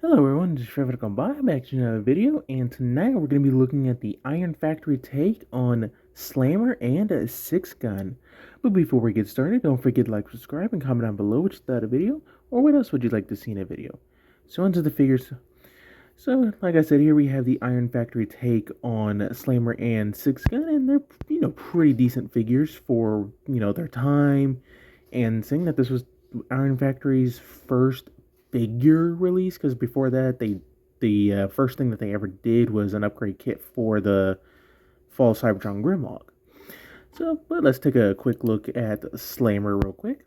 Hello everyone, this is Trevor Combine. I'm back to another video, and tonight we're going to be looking at the Iron Factory take on Slammer and a 6-gun. But before we get started, don't forget to like, subscribe, and comment down below what you thought of the video, or what else would you like to see in a video. So onto the figures. So, like I said, here we have the Iron Factory take on Slammer and 6-gun, and they're, pretty decent figures for, their time, and saying that this was Iron Factory's first figure release, because before that, the first thing that they ever did was an upgrade kit for the Fall Cybertron Grimlock. So, but let's take a quick look at Slammer real quick.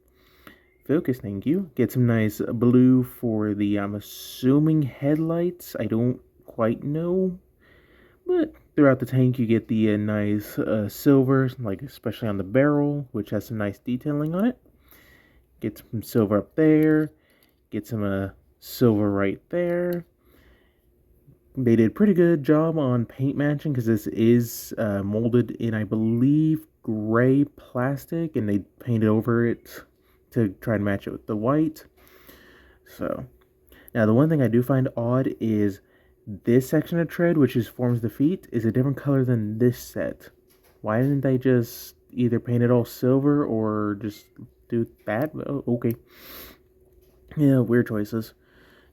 Focus, thank you. Get some nice blue for the, I'm assuming, headlights. I don't quite know. But throughout the tank, you get the nice silver, like especially on the barrel, which has some nice detailing on it. Get some silver up there. Get some silver right there. They did a pretty good job on paint matching because this is molded in, I believe, gray plastic, and they painted over it to try and match it with the white. So, now the one thing I do find odd is this section of tread, which forms the feet, is a different color than this set. Why didn't they just either paint it all silver or just do that? Oh, okay. Yeah, weird choices.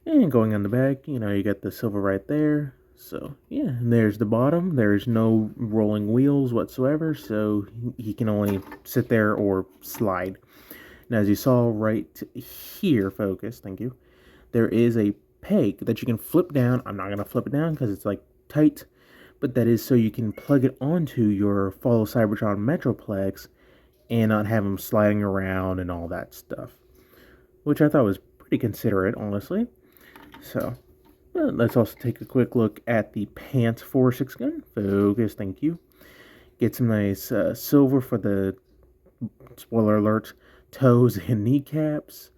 And going on the back, you got the silver right there. So, yeah, and there's the bottom. There's no rolling wheels whatsoever, so he can only sit there or slide. Now, as you saw right here, focus, thank you, there is a peg that you can flip down. I'm not going to flip it down because it's, like, tight, but that is so you can plug it onto your Follow Cybertron Metroplex and not have them sliding around and all that stuff, which I thought was pretty considerate, honestly. So, let's also take a quick look at the pants for 6-gun. Focus, thank you. Get some nice silver for the, spoiler alert, toes and kneecaps.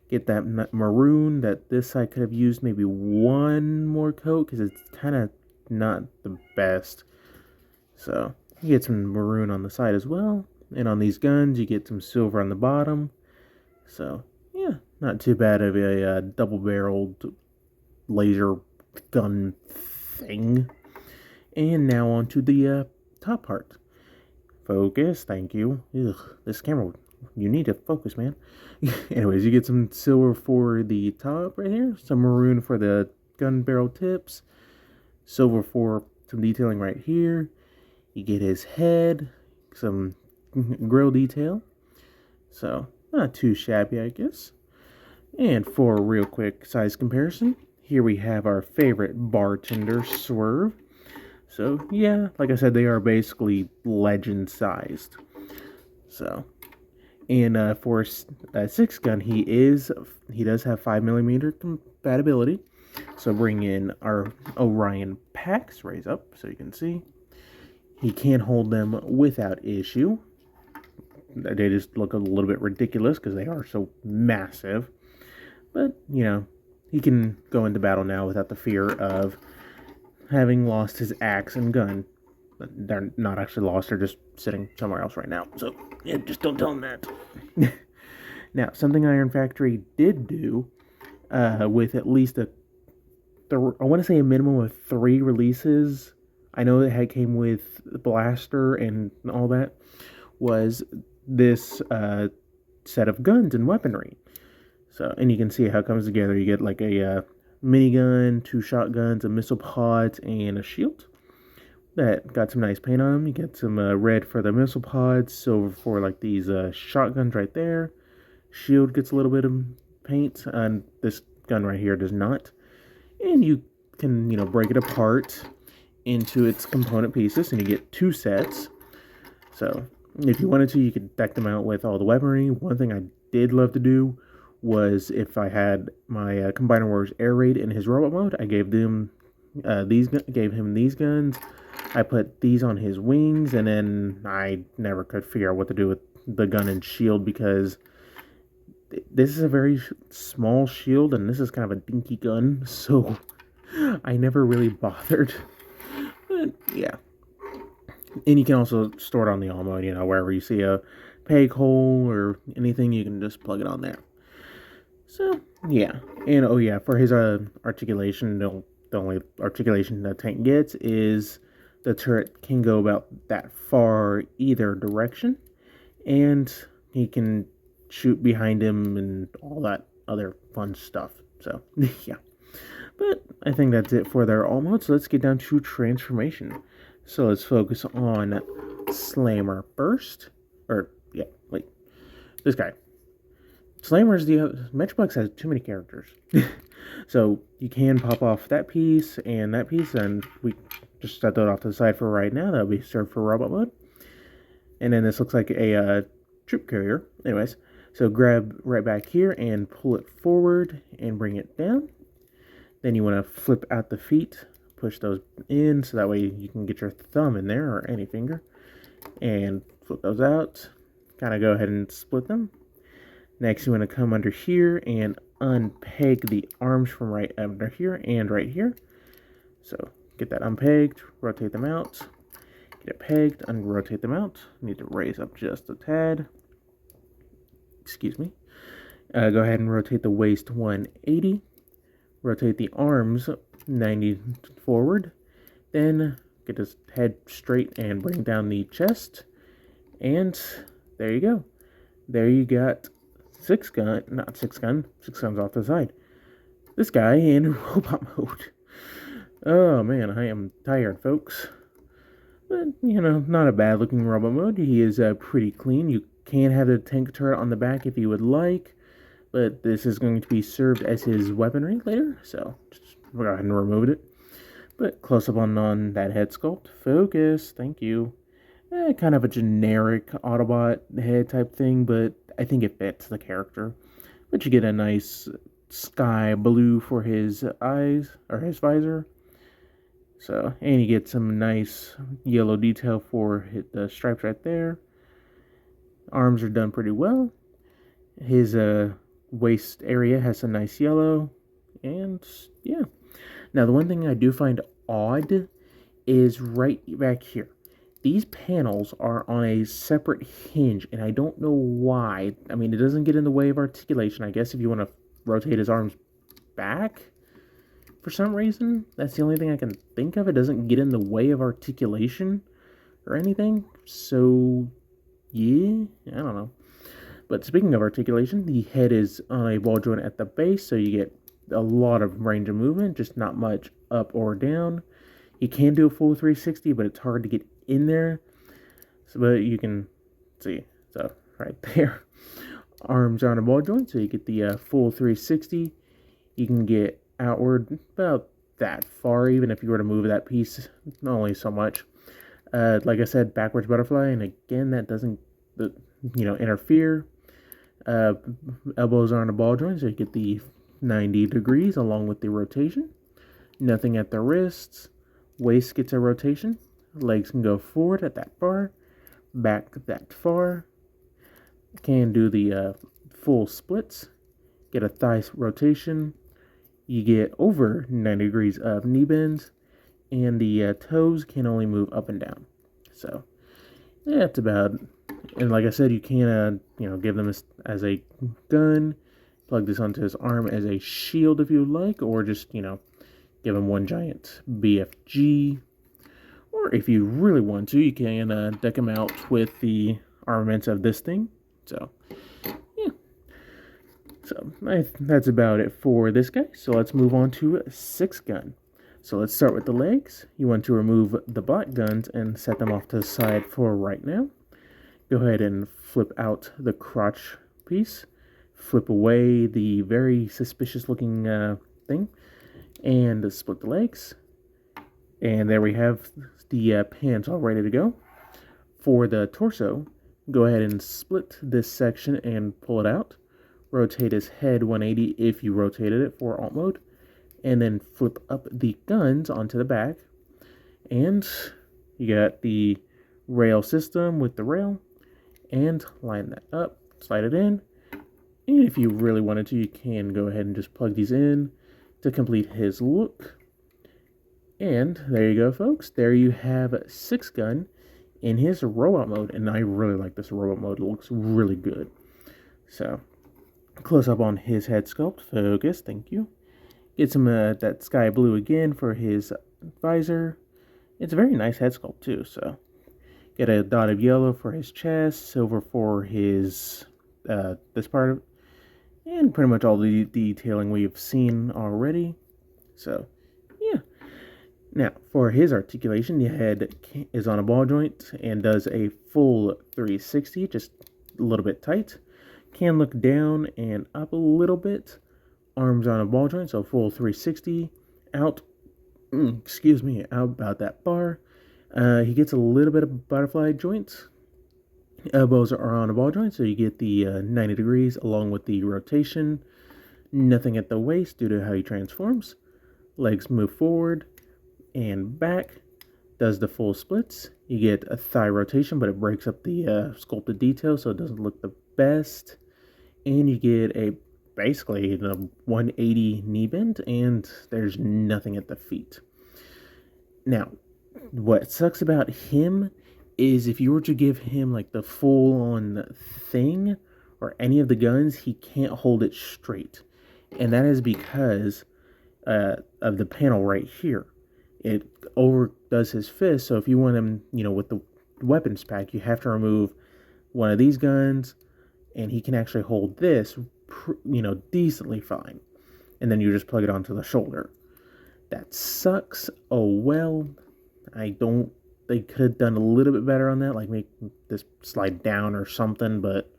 Get that maroon that this side could have used maybe one more coat because it's kind of not the best. So, you get some maroon on the side as well. And on these guns, you get some silver on the bottom. So, yeah, not too bad of a double-barreled laser gun thing. And now on to the top part. Focus, thank you. Ugh, this camera, you need to focus, man. Anyways, you get some silver for the top right here, some maroon for the gun barrel tips, silver for some detailing right here. You get his head, some grill detail. So, not too shabby, I guess. And for a real quick size comparison, here we have our favorite bartender, Swerve. So, yeah, like I said, they are basically legend-sized. So, and for 6-gun, he does have 5mm compatibility. So bring in our Orion packs, raise up so you can see. He can hold them without issue. They just look a little bit ridiculous because they are so massive. But, he can go into battle now without the fear of having lost his axe and gun. But they're not actually lost, they're just sitting somewhere else right now. So, yeah, just don't tell him that. Now, something Iron Factory did do, with at least I want to say a minimum of 3 releases. I know it came with Blaster and all that, was this set of guns and weaponry. So, and you can see how it comes together. You get like a minigun, 2 shotguns, a missile pod, and a shield. That got some nice paint on them. You get some red for the missile pods, silver for like these shotguns right there. Shield gets a little bit of paint, and this gun right here does not. And you can, break it apart into its component pieces, and you get 2 sets. So, if you wanted to, you could deck them out with all the weaponry. One thing I did love to do was if I had my Combiner Wars Air Raid in his robot mode, I gave him these guns. I put these on his wings, and then I never could figure out what to do with the gun and shield because this is a very small shield, and this is kind of a dinky gun, so I never really bothered. But yeah. And you can also store it on the all mode, wherever you see a peg hole or anything, you can just plug it on there. So yeah, and oh yeah, for his articulation, the only articulation the tank gets is the turret can go about that far either direction, and he can shoot behind him and all that other fun stuff. So yeah, but I think that's it for their all mode. So let's get down to transformation. So let's focus on Slammer first, or yeah, wait, this guy. Slammer's the Metroplex has too many characters, so you can pop off that piece, and we just set that off to the side for right now. That'll be served for robot mode. And then this looks like a troop carrier. Anyways, so grab right back here and pull it forward and bring it down. Then you want to flip out the feet, push those in so that way you can get your thumb in there or any finger, and flip those out. Kind of go ahead and split them. Next, you want to come under here and unpeg the arms from right under here and right here. So get that unpegged, rotate them out, get it pegged, unrotate them out. Need to raise up just a tad. Excuse me. Go ahead and rotate the waist 180. Rotate the arms 90 forward. Then get his head straight and bring down the chest. And there you go. There you got six guns off to the side. This guy in robot mode. Oh man, I am tired, folks. But, not a bad looking robot mode. He is pretty clean. You can have the tank turret on the back if you would like, but this is going to be served as his weaponry later, so just go ahead and remove it. But close up on that head sculpt. Focus, thank you. Kind of a generic Autobot head type thing, but I think it fits the character. But you get a nice sky blue for his eyes, or his visor. So, and you get some nice yellow detail for the stripes right there. Arms are done pretty well. His waist area has a nice yellow. And, yeah. Now, the one thing I do find odd is right back here. These panels are on a separate hinge, and I don't know why. I mean, it doesn't get in the way of articulation. I guess if you want to rotate his arms back for some reason, that's the only thing I can think of. It doesn't get in the way of articulation or anything. So, yeah, I don't know. But speaking of articulation, the head is on a ball joint at the base, so you get a lot of range of movement, just not much up or down. You can do a full 360, but it's hard to get in there. So, but you can see, so right there. Arms are on a ball joint, so you get the full 360. You can get outward about that far, even if you were to move that piece, only so much. Like I said, backwards butterfly, and again, that doesn't, interfere. Elbows are on a ball joint, so you get the 90 degrees along with the rotation. Nothing at the wrists. Waist gets a rotation. Legs can go forward at that far, back that far. Can do the full splits. Get a thigh rotation. You get over 90 degrees of knee bends, and the toes can only move up and down. So that's about. And like I said, you can give them as a gun. Plug this onto his arm as a shield if you like, or just give him one giant BFG. Or if you really want to, you can deck him out with the armaments of this thing. So, yeah. So, that's about it for this guy. So, let's move on to 6-gun. So, let's start with the legs. You want to remove the black guns and set them off to the side for right now. Go ahead and flip out the crotch piece. Flip away the very suspicious looking thing. And split the legs. And there we have the pants all ready to go. For the torso, go ahead and split this section and pull it out. Rotate his head 180 if you rotated it for alt mode. And then flip up the guns onto the back. And you got the rail system with the rail. And line that up, slide it in. And if you really wanted to, you can go ahead and just plug these in to complete his look. And there you go, folks. There you have 6-gun in his robot mode. And I really like this robot mode. It looks really good. So, Close up on his head sculpt. Focus, thank you. Get some that sky blue again for his visor. It's a very nice head sculpt too, so. Get a dot of yellow for his chest, silver for his, this part of, and pretty much all the detailing we've seen already. So, yeah. Now, for his articulation, the head is on a ball joint and does a full 360, just a little bit tight. Can look down and up a little bit. Arms on a ball joint, so full 360. Out, excuse me, out about that bar. He gets a little bit of butterfly joints. Elbows are on a ball joint, so you get the 90 degrees along with the rotation. Nothing at the waist due to how he transforms. Legs move forward and back. Does the full splits. You get a thigh rotation, but it breaks up the sculpted detail, so it doesn't look the best. And you get a basically a 180 knee bend, and there's nothing at the feet. Now, what sucks about him is if you were to give him like the full-on thing or any of the guns, he can't hold it straight, and that is because of the panel right here. It overdoes his fist, so if you want him, with the weapons pack, you have to remove one of these guns, and he can actually hold this, decently fine, and then you just plug it onto the shoulder. That sucks. Oh well. They could have done a little bit better on that, like make this slide down or something, but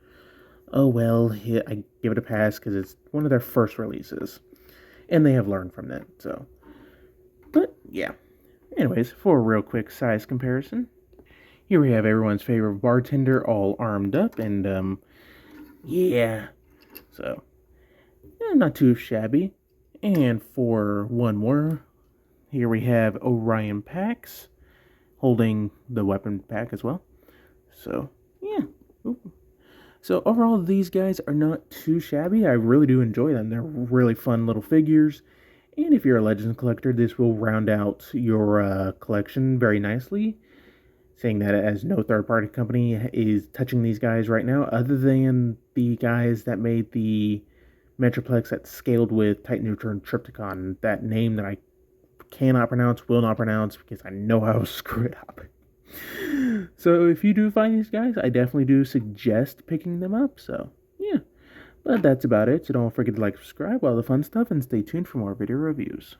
oh well, I give it a pass because it's one of their first releases, and they have learned from that, so. But, yeah. Anyways, for a real quick size comparison, here we have everyone's favorite bartender all armed up, and, yeah. So, not too shabby. And for one more, here we have Orion Pax holding the weapon pack as well. So, yeah. Ooh. So, overall, these guys are not too shabby. I really do enjoy them. They're really fun little figures. And if you're a Legends collector, this will round out your collection very nicely. Saying that as no third-party company is touching these guys right now, other than the guys that made the Metroplex that scaled with Titanutra and Trypticon. That name that I cannot pronounce, will not pronounce, because I know I will screw it up. So if you do find these guys, I definitely do suggest picking them up. So, yeah. But that's about it. So don't forget to like, subscribe, all the fun stuff, and stay tuned for more video reviews.